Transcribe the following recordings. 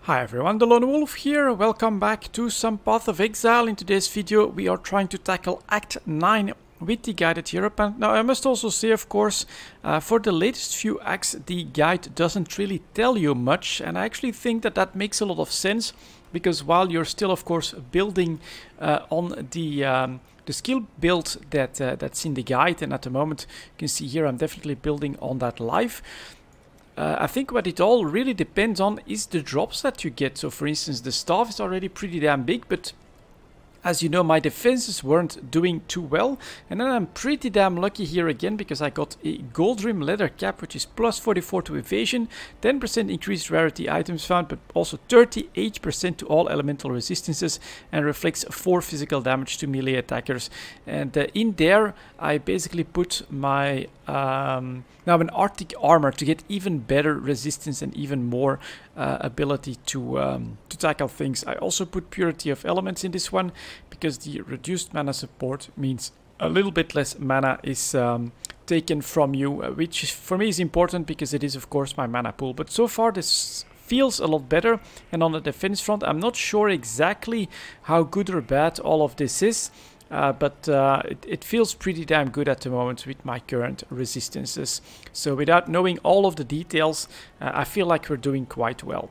Hi everyone, delonewolf here. Welcome back to some Path of Exile. In today's video we are trying to tackle Act 9 with the guided Hieropanth. Now I must also say, of course, for the latest few acts the guide doesn't really tell you much, and I actually think that that makes a lot of sense, because while you're still of course building on the skill build that's in the guide, and at the moment you can see here I'm definitely building on that live. I think what it all really depends on is the drops that you get. So for instance, the staff is already pretty damn big, but as you know, my defenses weren't doing too well. And then I'm pretty damn lucky here again, because I got a gold rim leather cap, which is plus 44 to evasion, 10% increased rarity items found, but also 38% to all elemental resistances, and reflects 4 physical damage to melee attackers. And in there, I basically put my now an Arctic armor to get even better resistance and even more ability to tackle things. I also put purity of elements in this one, because the reduced mana support means a little bit less mana is taken from you, which for me is important because it is of course my mana pool. But so far this feels a lot better, and on the defense front I'm not sure exactly how good or bad all of this is. But it feels pretty damn good at the moment with my current resistances. So without knowing all of the details, I feel like we're doing quite well.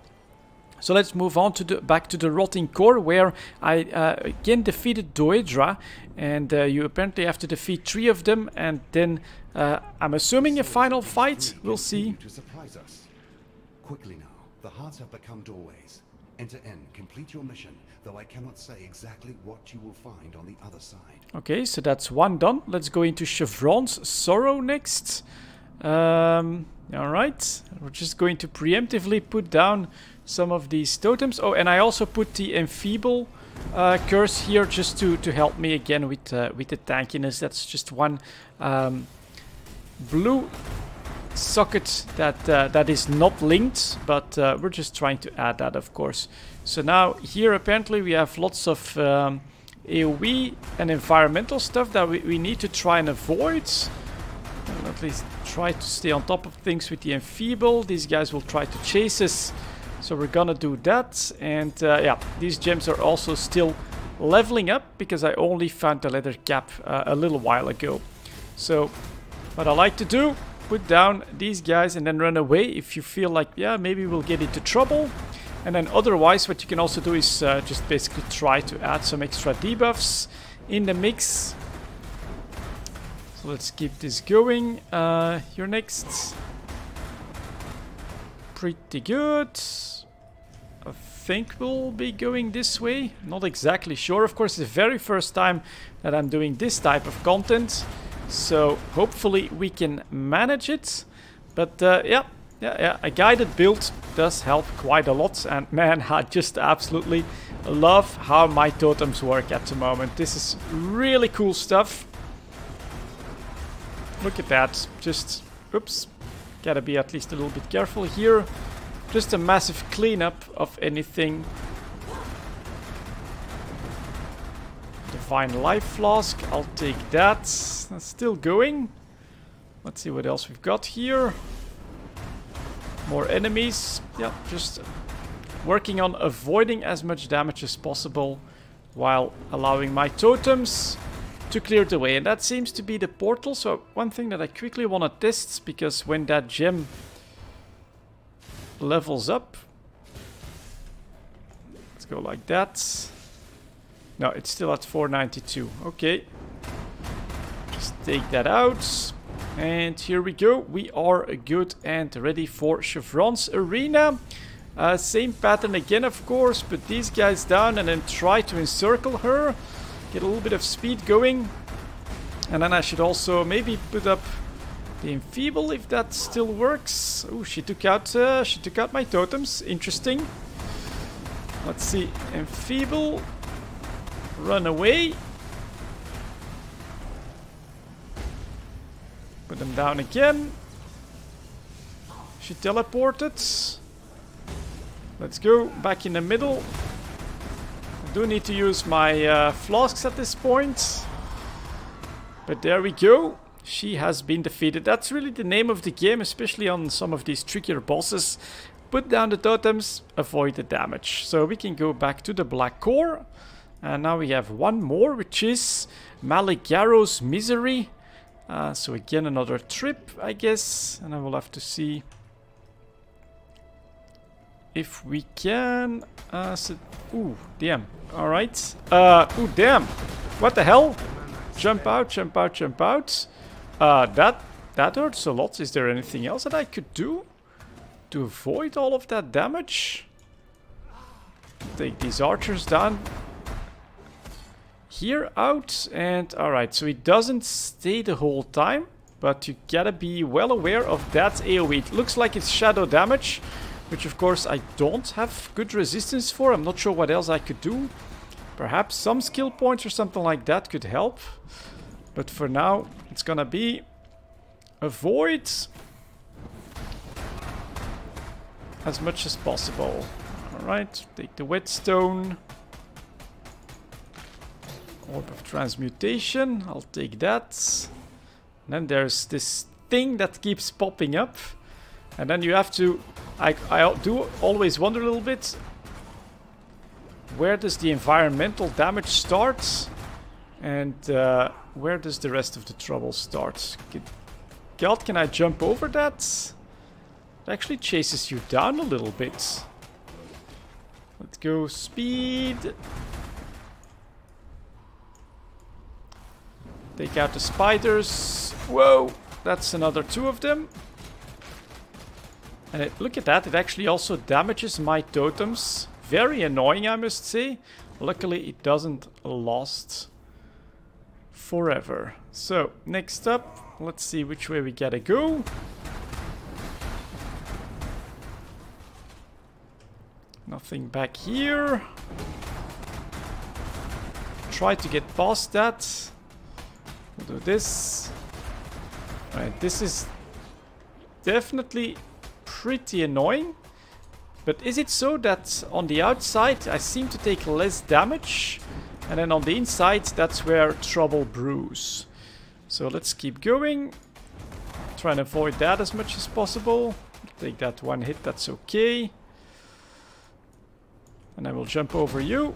So let's move on to back to the Rotting Core, where I again defeated Doedra, and you apparently have to defeat 3 of them, and then I'm assuming a final fight. We'll see. To surprise us. Quickly now, the hearts have become doorways. Enter in, complete your mission, though I cannot say exactly what you will find on the other side. Okay, so that's one done. Let's go into Chevron's Sorrow next. Alright, we're just going to preemptively put down some of these totems. Oh, and I also put the Enfeeble curse here just to help me again with the tankiness. That's just one blue socket that is not linked, but we're just trying to add that, of course. So now here apparently we have lots of AoE and environmental stuff that we need to try and avoid. And at least try to stay on top of things with the Enfeeble. These guys will try to chase us, so we're gonna do that. And yeah, these gems are also still leveling up, because I only found the leather cap a little while ago. So what I like to do, put down these guys and then run away if you feel like, yeah, maybe we'll get into trouble. And then otherwise what you can also do is just basically try to add some extra debuffs in the mix. So let's keep this going. You're next. Pretty good. I think we'll be going this way. Not exactly sure. Of course, it's the very first time that I'm doing this type of content, so hopefully we can manage it. But yeah, a guided build does help quite a lot. And man, I just absolutely love how my totems work at the moment. This is really cool stuff. Look at that. Just, oops, gotta be at least a little bit careful here. Just a massive cleanup of anything. Divine Life Flask, I'll take that. That's still going. Let's see what else we've got here. More enemies. Yeah, just working on avoiding as much damage as possible while allowing my totems to clear the way. And that seems to be the portal. So one thing that I quickly want to test, because when that gem levels up, let's go like that. No, it's still at 492. Okay. Just take that out. And here we go. We are good and ready for Chevron's arena. Same pattern again, of course. Put these guys down and then try to encircle her. Get a little bit of speed going. And then I should also maybe put up the Enfeeble if that still works. Oh, she took out my totems. Interesting. Let's see. Enfeeble. Run away. Put them down again. She teleported. Let's go back in the middle. I do need to use my flasks at this point. But there we go. She has been defeated. That's really the name of the game, especially on some of these trickier bosses. put down the totems, avoid the damage. So we can go back to the black core. And now we have one more, which is Maligaro's Misery. So again, another trip, I guess. And I will have to see if we can... ooh, damn. Alright. Ooh, damn. What the hell? Jump out, jump out, jump out. That hurts a lot. Is there anything else that I could do to avoid all of that damage? Take these archers down. Here out. And alright, so it doesn't stay the whole time. But you gotta be well aware of that AoE. It looks like it's shadow damage, which of course I don't have good resistance for. I'm not sure what else I could do. Perhaps some skill points or something like that could help. But for now, it's gonna be avoid as much as possible. Alright, take the whetstone. Orb of transmutation, I'll take that. And then there's this thing that keeps popping up. And then you have to... I do always wonder a little bit, where does the environmental damage start? And where does the rest of the trouble start? God, can I jump over that? It actually chases you down a little bit. Let's go speed. Take out the spiders. Whoa, that's another 2 of them. And look at that, it actually also damages my totems. Very annoying, I must say. Luckily, it doesn't last forever. So, next up, let's see which way we gotta go. Nothing back here. Try to get past that. We'll do this. Alright, this is definitely pretty annoying. But is it so that on the outside I seem to take less damage, and then on the inside that's where trouble brews? So let's keep going. Try and avoid that as much as possible. Take that one hit, that's okay. And I will jump over you.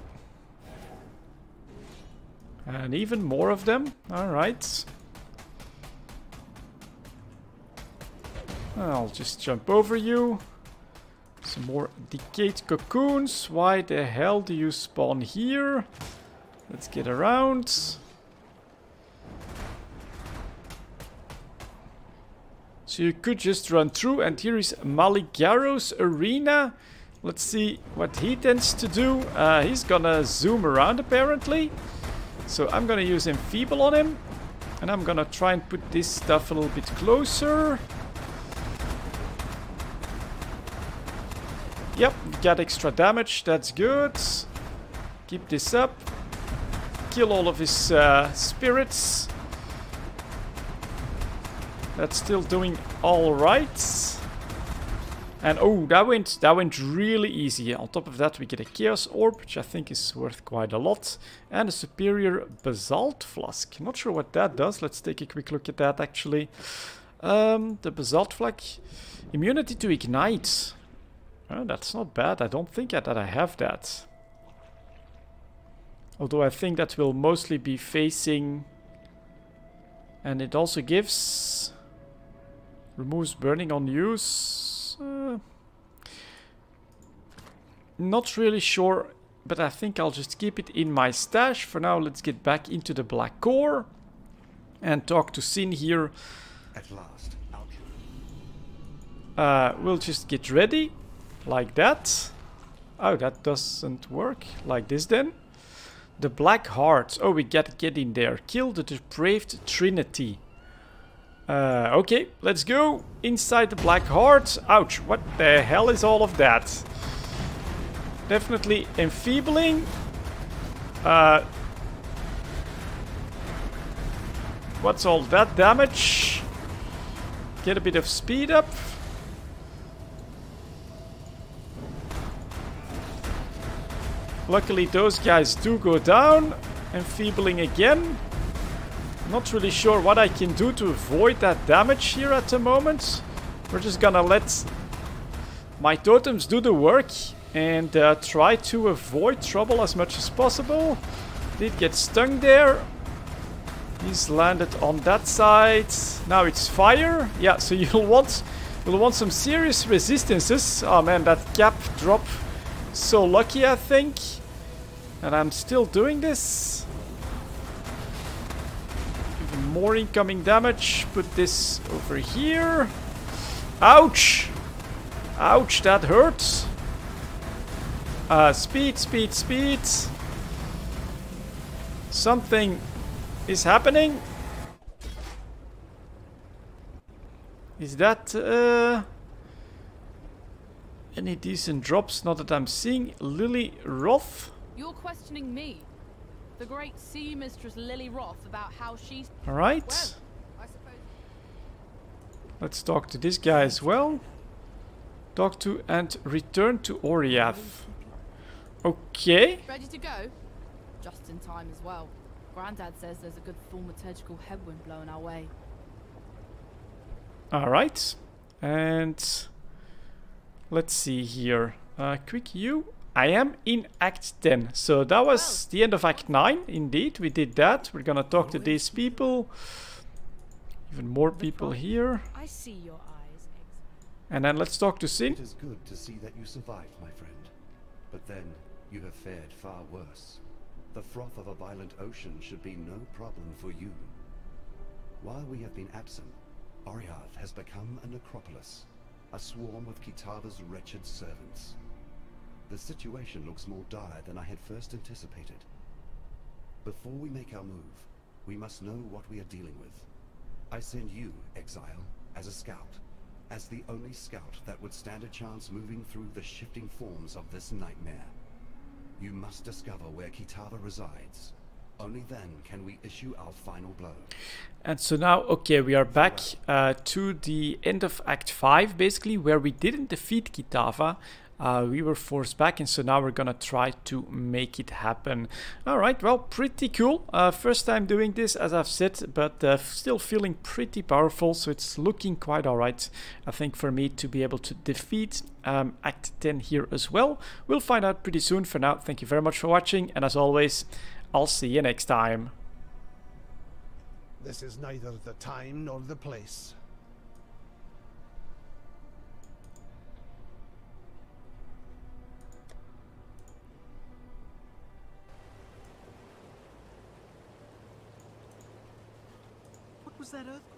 And even more of them. Alright. I'll just jump over you. Some more decayed cocoons. Why the hell do you spawn here? Let's get around. So you could just run through, and here is Maligaro's Arena. Let's see what he tends to do. He's gonna zoom around apparently. So I'm gonna use Enfeeble on him. And I'm gonna try and put this stuff a little bit closer. Yep, got extra damage, that's good. Keep this up. Kill all of his spirits. That's still doing alright. And oh, that went really easy. On top of that we get a Chaos Orb, which I think is worth quite a lot. And a Superior Basalt Flask. Not sure what that does. Let's take a quick look at that actually. The Basalt Flask. Immunity to Ignite. Oh, that's not bad. I don't think that I have that. Although I think that will mostly be facing... And it also gives... Removes burning on use. Not really sure, but I think I'll just keep it in my stash. For now, let's get back into the Black Core. And talk to Sin here. At last, we'll just get ready. Like that. Oh, that doesn't work. Like this then. The Black Heart. Oh, we gotta get in there. Kill the Depraved Trinity. Okay, let's go inside the Black Heart. Ouch, what the hell is all of that? Definitely enfeebling. What's all that damage? Get a bit of speed up. Luckily those guys do go down. Enfeebling again. Not really sure what I can do to avoid that damage here at the moment. We're just gonna let my totems do the work and try to avoid trouble as much as possible. Did get stung there. He's landed on that side. Now it's fire. Yeah, so you'll want some serious resistances. Oh man, that cap drop. So lucky, I think. And I'm still doing this. Even more incoming damage. Put this over here. Ouch! Ouch, that hurts. Speed, speed, speed. Something is happening. Is that any decent drops? Not that I'm seeing. Lily Roth. You're questioning me, the great sea mistress Lily Roth, about how she's... Alright. Well, I suppose... Let's talk to this guy as well. Talk to and return to Oriath. Okay. Ready to go? Just in time as well. Grandad says there's a good thaumaturgical headwind blowing our way. Alright. And let's see here. Quick U. I am in Act 10. So that was the end of Act 9. Indeed, we did that. We're gonna talk to these people. Even more people here. I see your eyes, Exile. And then let's talk to Sin. It is good to see that you survived, my friend. But then, you have fared far worse. The froth of a violent ocean should be no problem for you. While we have been absent, Oriath has become a necropolis, a swarm of Kitava's wretched servants. The situation looks more dire than I had first anticipated. Before we make our move, we must know what we are dealing with. I send you, Exile, as a scout, as the only scout that would stand a chance moving through the shifting forms of this nightmare. You must discover where Kitava resides. Only then can we issue our final blow. And so now, okay, we are back to the end of Act 5, basically, where we didn't defeat Kitava. We were forced back, and so now we're gonna try to make it happen. Alright, well, pretty cool. First time doing this, as I've said, but still feeling pretty powerful, so it's looking quite alright, I think, for me to be able to defeat Act 10 here as well. We'll find out pretty soon. For now, thank you very much for watching, and as always, I'll see you next time. This is neither the time nor the place. What was that earthquake?